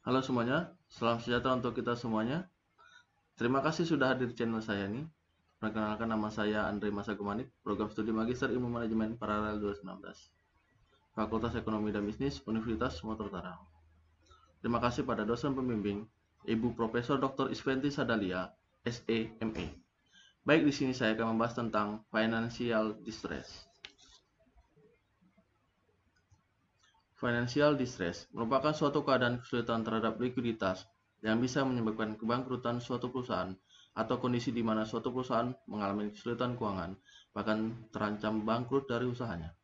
Halo semuanya, salam sejahtera untuk kita semuanya. Terima kasih sudah hadir di channel saya ini. Perkenalkan, nama saya Andre Masagumanik, program studi Magister Ilmu Manajemen Paralel 2019, Fakultas Ekonomi dan Bisnis, Universitas Sumatera Utara. Terima kasih pada dosen pembimbing, Ibu Profesor Dr. Isventi Sadalia, SEMA. Baik, di sini saya akan membahas tentang financial distress. Financial distress merupakan suatu keadaan kesulitan terhadap likuiditas yang bisa menyebabkan kebangkrutan suatu perusahaan atau kondisi di mana suatu perusahaan mengalami kesulitan keuangan, bahkan terancam bangkrut dari usahanya.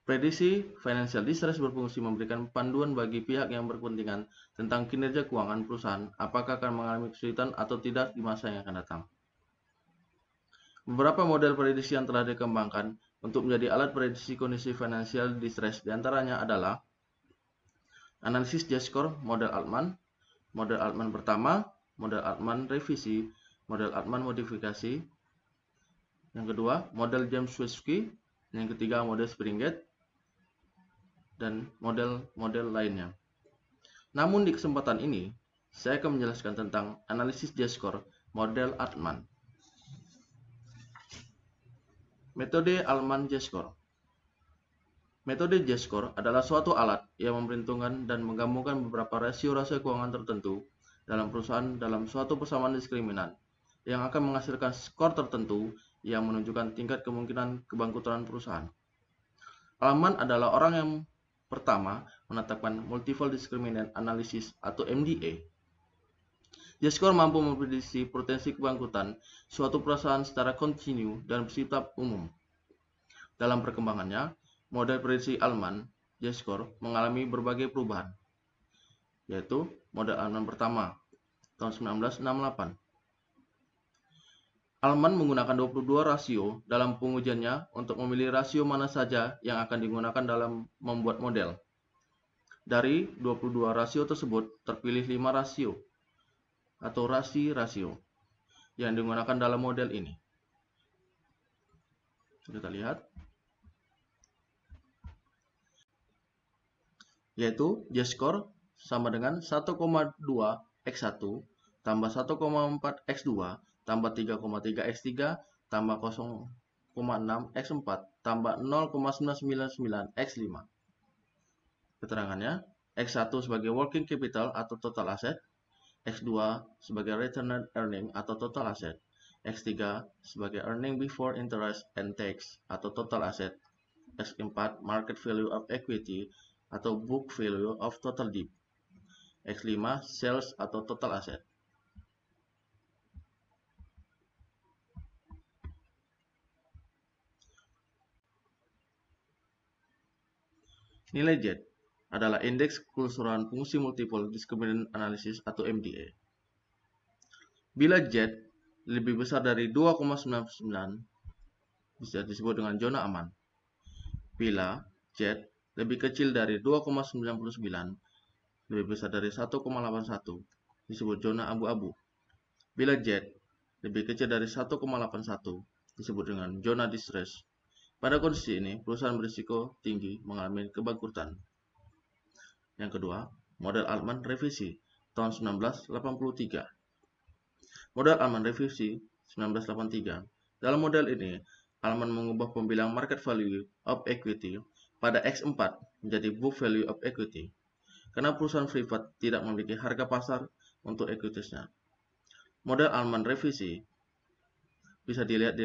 Prediksi financial distress berfungsi memberikan panduan bagi pihak yang berkepentingan tentang kinerja keuangan perusahaan, apakah akan mengalami kesulitan atau tidak di masa yang akan datang. Beberapa model prediksi yang telah dikembangkan untuk menjadi alat prediksi kondisi financial distress diantaranya adalah analisis J-score model Altman pertama, model Altman revisi, model Altman modifikasi, yang kedua model James-Wesky, yang ketiga model Springate, dan model-model lainnya. Namun di kesempatan ini, saya akan menjelaskan tentang analisis J-score model Altman. Metode Altman J-score. Metode J-score adalah suatu alat yang memperhitungkan dan menggabungkan beberapa rasio-rasio keuangan tertentu dalam perusahaan dalam suatu persamaan diskriminan yang akan menghasilkan skor tertentu yang menunjukkan tingkat kemungkinan kebangkrutan perusahaan. Altman adalah orang yang pertama menetapkan Multiple Discriminant Analysis atau MDA. J-score mampu memprediksi potensi kebangkrutan suatu perusahaan secara kontinu dan bersifat umum. Dalam perkembangannya, model prediksi Altman J-score mengalami berbagai perubahan, yaitu model Altman pertama tahun 1968. Altman menggunakan 22 rasio dalam pengujiannya untuk memilih rasio mana saja yang akan digunakan dalam membuat model. Dari 22 rasio tersebut, terpilih 5 rasio atau rasio yang digunakan dalam model ini. Kita lihat, yaitu J-score sama dengan 1,2 X1 tambah 1,4 X2 tambah 3,3 X3 tambah 0,6 X4 tambah 0,999 X5. Keterangannya, X1 sebagai working capital atau total asset, X2 sebagai retained earning atau total asset, X3 sebagai earning before interest and tax atau total asset, X4 market value of equity atau book value of total debt, X5 sales atau total asset. Nilai Z adalah indeks keseluruhan fungsi multiple discriminant analysis atau MDA. Bila Z lebih besar dari 2,99 bisa disebut dengan zona aman. Bila Z lebih kecil dari 2,99 lebih besar dari 1,81 disebut zona abu-abu. Bila Z lebih kecil dari 1,81 disebut dengan zona distress. Pada kondisi ini, perusahaan berisiko tinggi mengalami kebangkrutan. Yang kedua, model Altman revisi tahun 1983. Model Altman revisi 1983. Dalam model ini, Altman mengubah pembilang market value of equity pada X4 menjadi book value of equity, karena perusahaan privat tidak memiliki harga pasar untuk equitiesnya. Model Altman revisi bisa dilihat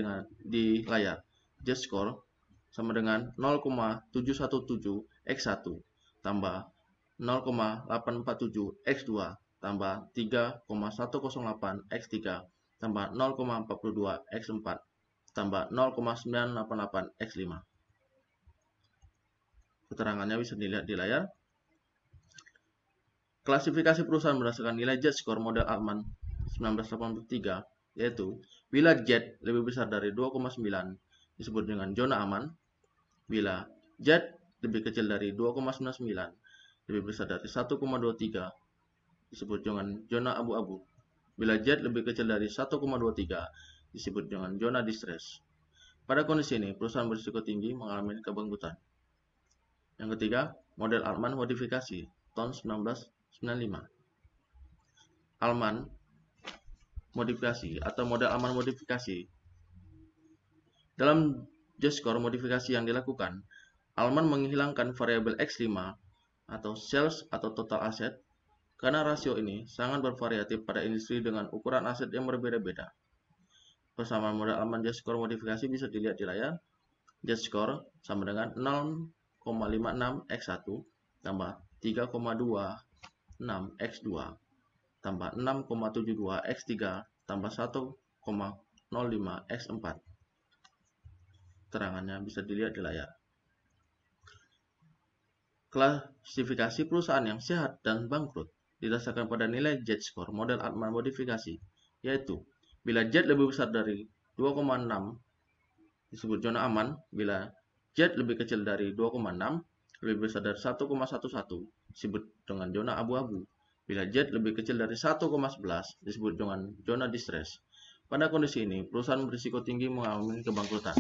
di layar. J-score sama dengan 0,717 X1 tambah 0,847 X2 tambah 3,108 X3 tambah 0,42 X4 tambah 0,988 X5. Keterangannya bisa dilihat di layar. Klasifikasi perusahaan berdasarkan nilai Z-score model Altman 1983, yaitu bila Z lebih besar dari 2,9 disebut dengan zona aman, bila Z lebih kecil dari 2,99 lebih besar dari 1,23 disebut dengan zona abu-abu. Bila Z lebih kecil dari 1,23 disebut dengan zona distress. Pada kondisi ini, perusahaan berisiko tinggi mengalami kebangkrutan. Yang ketiga, model Altman modifikasi tahun 1995. Alman modifikasi atau model Alman modifikasi. Dalam J-score modifikasi yang dilakukan, Alman menghilangkan variabel X5 atau sales atau total aset karena rasio ini sangat bervariatif pada industri dengan ukuran aset yang berbeda-beda. Persamaan model Alman J-score modifikasi bisa dilihat di layar. J-score sama dengan 0,56 X1 tambah 3,26 X2 tambah 6,72 X3 tambah 1,05 X4. Terangannya bisa dilihat di layar. Klasifikasi perusahaan yang sehat dan bangkrut didasarkan pada nilai Z-score model Alman modifikasi, yaitu bila Z lebih besar dari 2,6 disebut zona aman, bila Z lebih kecil dari 2,6, lebih besar dari 1,11 disebut dengan zona abu-abu. Bila Z lebih kecil dari 1,11 disebut dengan zona distress. Pada kondisi ini, perusahaan berisiko tinggi mengalami kebangkrutan.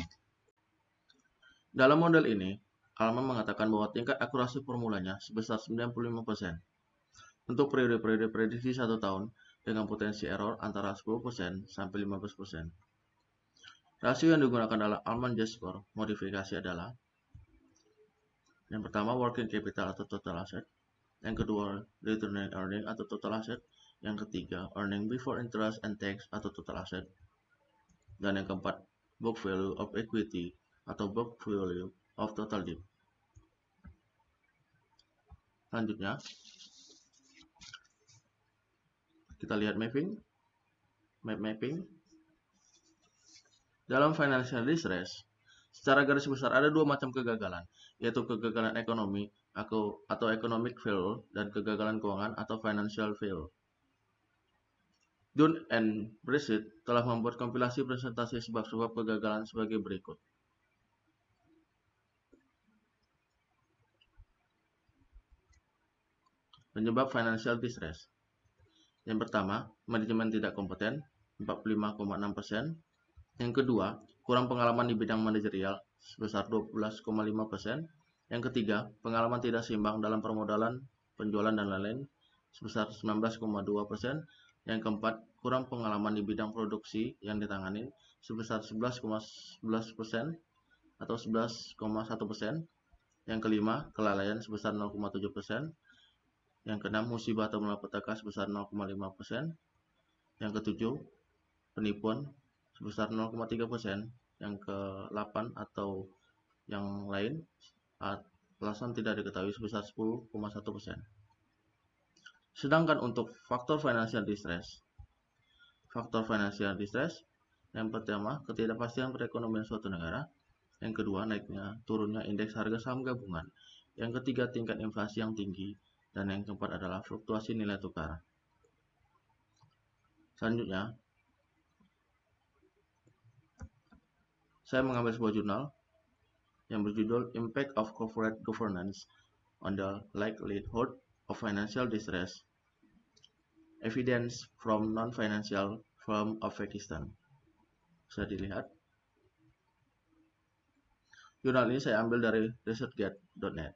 Dalam model ini, Alman mengatakan bahwa tingkat akurasi formulanya sebesar 95%. Untuk periode-periode prediksi 1 tahun dengan potensi error antara 10% sampai 15%. Rasio yang digunakan dalam Alman J-score modifikasi adalah yang pertama working capital atau total asset, yang kedua return earning atau total asset, yang ketiga earning before interest and tax atau total asset, dan yang keempat book value of equity atau book value of total debt. Selanjutnya kita lihat map mapping. Dalam financial distress, secara garis besar ada dua macam kegagalan, yaitu kegagalan ekonomi atau economic failure dan kegagalan keuangan atau financial failure. Dunn and Brissett telah membuat kompilasi presentasi sebab-sebab kegagalan sebagai berikut. Penyebab financial distress. Yang pertama, manajemen tidak kompeten, 45,6%. Yang kedua, kurang pengalaman di bidang manajerial sebesar 12,5%. Yang ketiga, pengalaman tidak seimbang dalam permodalan, penjualan, dan lain-lain sebesar 19,2%. Yang keempat, kurang pengalaman di bidang produksi yang ditangani sebesar 11,11% atau 11,1%. Yang kelima, kelalaian sebesar 0,7%. Yang keenam, musibah atau malapetaka sebesar 0,5%. Yang ketujuh, penipuan sebesar 0,3%, yang ke-8 atau yang lain alasan tidak diketahui sebesar 10,1%. Sedangkan untuk faktor financial distress, yang pertama ketidakpastian perekonomian suatu negara, yang kedua naiknya turunnya indeks harga saham gabungan, yang ketiga tingkat inflasi yang tinggi, dan yang keempat adalah fluktuasi nilai tukar. Selanjutnya saya mengambil sebuah jurnal yang berjudul Impact of Corporate Governance on the Likelihood of Financial Distress, Evidence from Non-Financial Firms of Pakistan. Bisa dilihat. Jurnal ini saya ambil dari researchgate.net.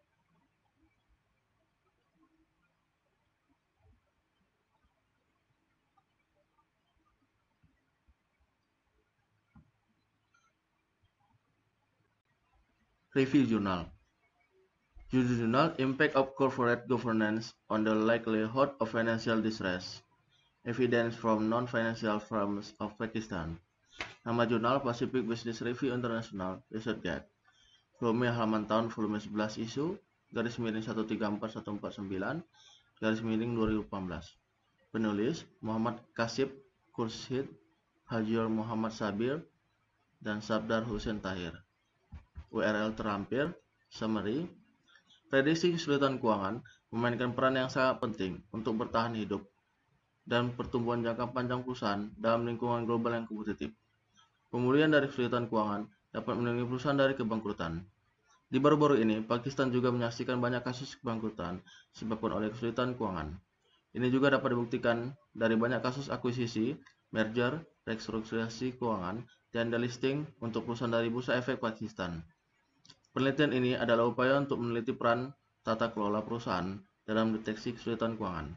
Review Jurnal. Judul jurnal Impact of Corporate Governance on the Likelihood of Financial Distress, Evidence from Non-Financial Firms of Pakistan. Nama jurnal Pacific Business Review International, ResearchGate. Volume halaman tahun volume 11 isu, garis miring 134149, garis miring 2018. Penulis Muhammad Kasib Khurshid, Hajur Muhammad Sabir, dan Sabdar Hussein Tahir. URL terlampir. Summary. Prediksi kesulitan keuangan memainkan peran yang sangat penting untuk bertahan hidup dan pertumbuhan jangka panjang perusahaan dalam lingkungan global yang kompetitif. Pemulihan dari kesulitan keuangan dapat melindungi perusahaan dari kebangkrutan. Di baru-baru ini, Pakistan juga menyaksikan banyak kasus kebangkrutan disebabkan oleh kesulitan keuangan. Ini juga dapat dibuktikan dari banyak kasus akuisisi, merger, restrukturisasi keuangan, dan delisting untuk perusahaan dari Bursa Efek Pakistan. Penelitian ini adalah upaya untuk meneliti peran tata kelola perusahaan dalam deteksi kesulitan keuangan.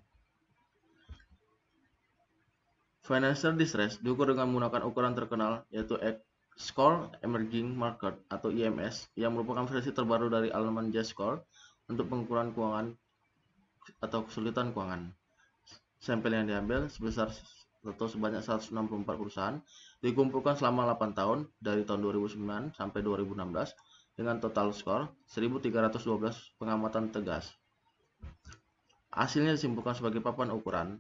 Financial distress diukur dengan menggunakan ukuran terkenal yaitu Score Emerging Market atau IMS yang merupakan versi terbaru dari Alman J Score untuk pengukuran keuangan atau kesulitan keuangan. Sampel yang diambil sebanyak 164 perusahaan dikumpulkan selama 8 tahun dari tahun 2009 sampai 2016 dengan total skor 1312 pengamatan tegas. Hasilnya disimpulkan sebagai papan ukuran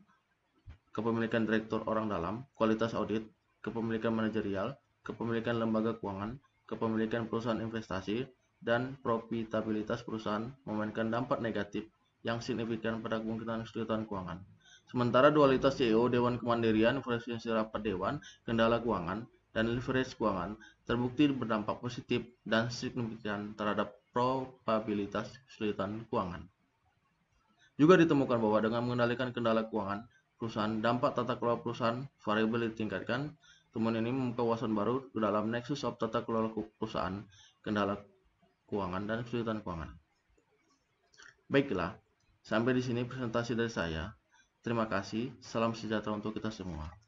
kepemilikan direktur orang dalam, kualitas audit, kepemilikan manajerial, kepemilikan lembaga keuangan, kepemilikan perusahaan investasi, dan profitabilitas perusahaan memainkan dampak negatif yang signifikan pada kemungkinan kesulitan keuangan. Sementara dualitas CEO, Dewan Kemandirian, frekuensi rapat Dewan, kendala keuangan, dan leverage keuangan terbukti berdampak positif dan signifikan terhadap probabilitas kesulitan keuangan. Juga ditemukan bahwa dengan mengendalikan kendala keuangan perusahaan, dampak tata kelola perusahaan variabel ditingkatkan. Temuan ini membuka wawasan baru dalam nexus of tata kelola perusahaan, kendala keuangan, dan kesulitan keuangan. Baiklah, sampai di sini presentasi dari saya. Terima kasih, salam sejahtera untuk kita semua.